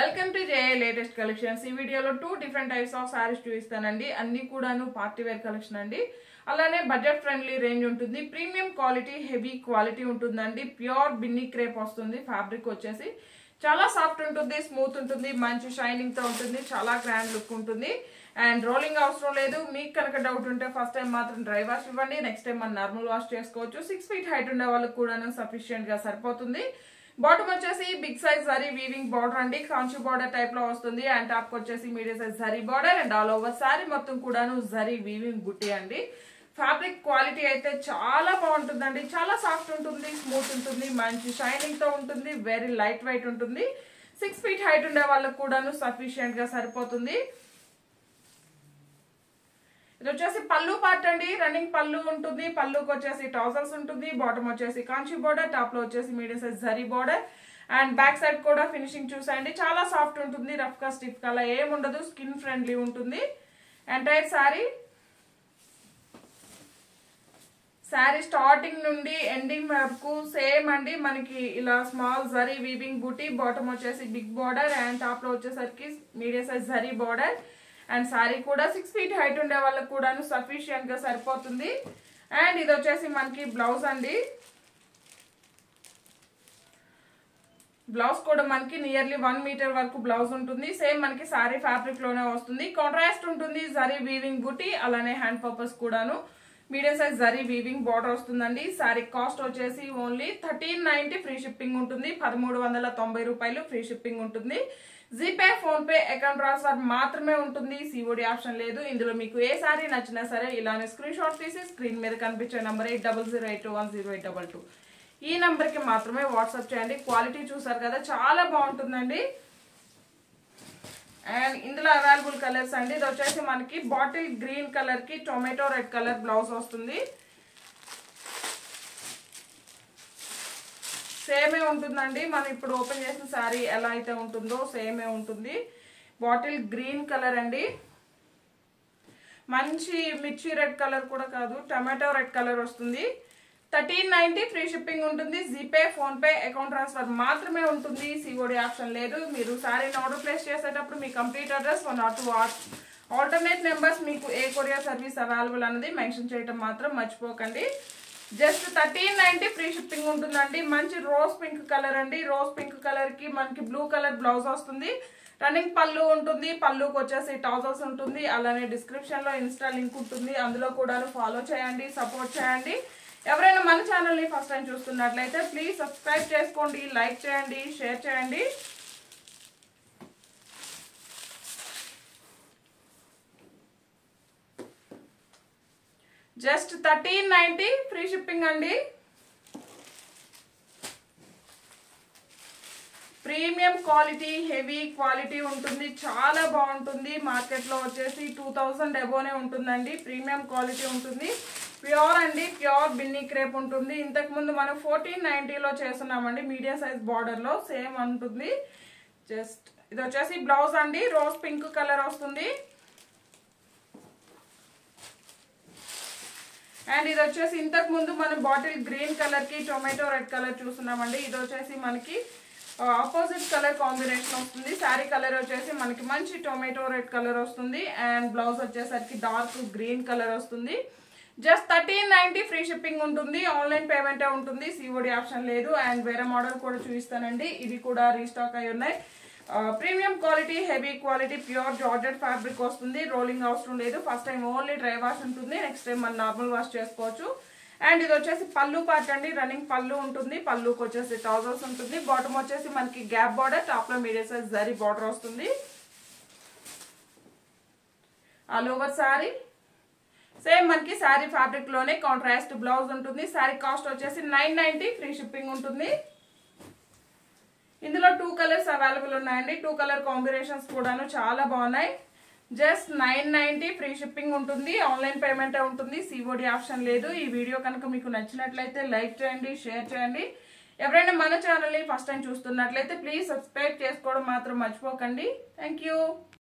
Welcome to JA latest collections. ఈ వీడియోలో 2 different types of saris చూపిస్తానండి. అన్ని కూడాను పార్టీ వేర్ కలెక్షన్ అండి. అలానే బడ్జెట్ ఫ్రెండ్లీ రేంజ్ ఉంటుంది. ప్రీమియం క్వాలిటీ, హెవీ క్వాలిటీ ఉంటుందండి. ప్యూర్ బిన్నీ క్రేప్ వస్తుంది. ఫ్యాబ్రిక్ వచ్చేసి చాలా సాఫ్ట్ ఉంటుంది, స్మూత్ ఉంటుంది, మంచి షైనింగ్ తో ఉంటుంది, చాలా గ్రాండ్ లుక్ ఉంటుంది. అండ్ రోలింగ్ అవసరం లేదు. మీకు కనుక డౌట్ ఉంటే ఫస్ట్ టైం మాత్రం డ్రై వాష్ ఇవ్వండి. నెక్స్ట్ టైం మనం నార్మల్ వాష్ చేసుకోవచ్చు. 6 feet హైట్ ఉండే వాళ్ళకి కూడాను సఫిషియెంట్ గా సరిపోతుంది. బాటమ్ వచ్చేసి బిగ్ సైజ్ జరీ వీవింగ్ బార్డర్ అండి. కాంచి బార్డర్ టైప్ లో వస్తుంది. అండ్ టాప్ వచ్చేసి మీడియం సైజ్ జరీ border and all over sari మొత్తం కూడాను జరీ వీవింగ్ బుట్టి అండి. ఫ్యాబ్రిక్ క్వాలిటీ అయితే చాలా బాగుంటుందండి. చాలా సాఫ్ట్ ఉంటుంది, స్మూత్ ఉంటుంది, మంచి షైనింగ్ తో ఉంటుంది, వెరీ లైట్ వెయిట్ ఉంటుంది. 6 feet హైట్ ఉండే వాళ్ళకి కూడాను సఫిషియెంట్ గా సరిపోతుంది. ఇది వచ్చేసి పళ్ళు పార్ట్ అండి. రన్నింగ్ పళ్ళు ఉంటుంది. పళ్ళుకి వచ్చేసి ట్రౌజర్స్ ఉంటుంది. బాటమ్ వచ్చేసి కాంచి బోర్డర్, టాప్ లో వచ్చేసి medium size zari border and back side కూడా ఫినిషింగ్ చూసాయండి. చాలా సాఫ్ట్ ఉంటుంది. రఫ్ గా స్టిఫ్ గా ఏముండదు. స్కిన్ ఫ్రెండ్లీ ఉంటుంది. ఎంటైర్ శారీ స్టార్టింగ్ నుండి ఎండింగ్ వరకు సేమ్ అండి. మనకి ఇలా స్మాల్ జరీ వీవింగ్ బూటీ, బాటమ్ వచ్చేసి బిగ్ బోర్డర్ అండ్ టాప్ లో వచ్చేసరికి medium size zari border and sorry కూడా 6 feet హైట్ ఉండే వాళ్ళకి కూడాను సఫిషియెంట్ గా సరిపోతుంది. అండ్ ఇది వచ్చేసి మనకి బ్లౌజ్ అండి. బ్లౌజ్ కూడా మనకి నియర్లీ 1 meter వరకు బ్లౌజ్ ఉంటుంది. సేమ్ మనకి సారీ ఫ్యాబ్రిక్ లోనే వస్తుంది. కాంట్రాస్ట్ ఉంటుంది. జరీ వీవింగ్ బుట్టి, అలానే హ్యాండ్ పర్పస్ కూడాను మీడియం సైజ్ జరీ వీవింగ్ బార్డర్ వస్తుందండి. సారీ కాస్ట్ వచ్చేసి ఓన్లీ 1390 ఫ్రీ షిప్పింగ్ ఉంటుంది. 1390 రూపాయలు ఫ్రీ షిప్పింగ్ ఉంటుంది. GPay, phone pay, account transfer మాత్రమే ఉంటుంది. సిఓడి ఆప్షన్ లేదు. ఇందులో మీకు ఏ సారీ నచ్చినా సరే ఇలానే స్క్రీన్ షాట్ తీసి స్క్రీన్ మీద కనిపించే నంబర్ 8008210822 ఈ నంబర్ కి మాత్రమే వాట్సాప్ చేయండి. క్వాలిటీ చూసారు కదా, చాలా బాగుంటుందండి. అండ్ ఇందులో అవైలబుల్ కలర్స్ అండి. ఇది వచ్చేసి మనకి బాటిల్ గ్రీన్ కలర్ కి టొమాటో రెడ్ కలర్ బ్లౌజ్ వస్తుంది. సేమే ఉంటుందండి. మనం ఇప్పుడు ఓపెన్ చేసిన శారీ ఎలా అయితే ఉంటుందో సేమే ఉంటుంది. బాటిల్ గ్రీన్ కలర్ అండి. మంచి మిర్చి రెడ్ కలర్ కూడా కాదు, టమాటో రెడ్ కలర్ వస్తుంది. 1390 ఫ్రీ షిప్పింగ్ ఉంటుంది. GPay, phone pay, account transfer మాత్రమే ఉంటుంది. సిఓడి ఆప్షన్ లేదు. మీరు శారీని ఆర్డర్ ప్లేస్ చేసేటప్పుడు మీ complete address 1 or 2 alternate numbers మీకు ఏ కొరియర్ సర్వీస్ అవైలబుల్ అనేది మెన్షన్ చేయడం మాత్రం మర్చిపోకండి. జస్ట్ 1390 ఫ్రీ షిప్పింగ్ ఉంటుందండి. మంచి రోజ్ పింక్ కలర్ అండి. రోజ్ పింక్ కలర్ కి మనకి బ్లూ కలర్ బ్లౌజ్ వస్తుంది. రన్నింగ్ పళ్ళు ఉంటుంది. పళ్ళుకి వచ్చేసి ట్రౌజర్స్ ఉంటుంది. అలానే డిస్క్రిప్షన్ లో ఇన్స్టా లింక్ ఉంటుంది. అందులో కూడా ఫాలో చేయండి, సపోర్ట్ చేయండి. ఎవరైనా మన ఛానల్ ని ఫస్ట్ టైం చూస్తున్నట్లయితే ప్లీజ్ సబ్స్క్రైబ్ చేసుకోండి, లైక్ చేయండి, షేర్ చేయండి. జస్ట్ 1390 ఫ్రీ షిప్పింగ్ అండి. ప్రీమియం క్వాలిటీ, హెవీ క్వాలిటీ ఉంటుంది. చాలా బాగుంటుంది. మార్కెట్ లో వచ్చేసి 2000 అబోనే ఉంటుందండి. ప్రీమియం క్వాలిటీ ఉంటుంది. ప్యూర్ అండి. ప్యూర్ బిన్నీ క్రేప్ ఉంటుంది. ఇంతకు ముందు మనం 1490లో చేస్తున్నామండి. మీడియం సైజ్ బార్డర్ లో సేమ్ ఉంటుంది. జస్ట్ ఇది వచ్చేసి బ్లౌజ్ అండి. రోజ్ పింక్ కలర్ వస్తుంది. అండ్ ఇది వచ్చేసి ఇంతకు ముందు మనం బాటిల్ గ్రీన్ కలర్ కి టొమాటో రెడ్ కలర్ చూస్తున్నామండి. ఇది వచ్చేసి మనకి ఆపోజిట్ కలర్ కాంబినేషన్ వస్తుంది. శారీ కలర్ వచ్చేసి మనకి మంచి టొమాటో రెడ్ కలర్ వస్తుంది. అండ్ బ్లౌజ్ వచ్చేసరికి డార్క్ గ్రీన్ కలర్ వస్తుంది. జస్ట్ 1390 ఫ్రీ షిప్పింగ్ ఉంటుంది. ఆన్లైన్ పేమెంటే ఉంటుంది. సిఓడి ఆప్షన్ లేదు. అండ్ వేరే మోడల్ కూడా చూపిస్తానండి. ఇవి కూడా రీస్టాక్ అయి ఉన్నాయి. Premium quality, heavy quality, pure georgette fabric వస్తుంది. రోలింగ్ అవసరం లేదు. First time only dry wash ఉంటుంది. నెక్స్ట్ టైం మనం నార్మల్ వాష్ చేసుకోవచ్చు. అండ్ ఇది వచ్చేసి పళ్ళు పార్ట్ అండి. రన్నింగ్ పళ్ళు ఉంటుంది. పళ్ళుకి వచ్చేసి ట్రౌజర్స్ ఉంటుంది. బాటమ్ వచ్చేసి మనకి గ్యాప్ బార్డర్, టాప్ లో మీడియం సైజ్ జరీ బార్డర్ వస్తుంది. ఆల్ ఓవర్ సారీ సేమ్ మనకి శారీ ఫ్యాబ్రిక్ లోనే కాంట్రాస్ట్ బ్లౌజ్ ఉంటుంది. శారీ కాస్ట్ వచ్చేసి 990 ఫ్రీ షిప్పింగ్ ఉంటుంది. ఇందులో 2 కలర్స్ అవైలబుల్ ఉన్నాయండి. 2 కలర్ కాంబినేషన్స్ కూడాను చాలా బాగున్నాయి. జస్ట్ 990 ఫ్రీ షిప్పింగ్ ఉంటుంది. ఆన్లైన్ పేమెంటే ఉంటుంది. సిఓడి ఆప్షన్ లేదు. ఈ వీడియో కనుక మీకు నచ్చినట్లయితే లైక్ చేయండి, షేర్ చేయండి. ఎవరైనా మన ఛానల్ ని ఫస్ట్ టైం చూస్తున్నట్లయితే ప్లీజ్ సబ్స్క్రైబ్ చేసుకోవడం మాత్రం మర్చిపోకండి. Thank you.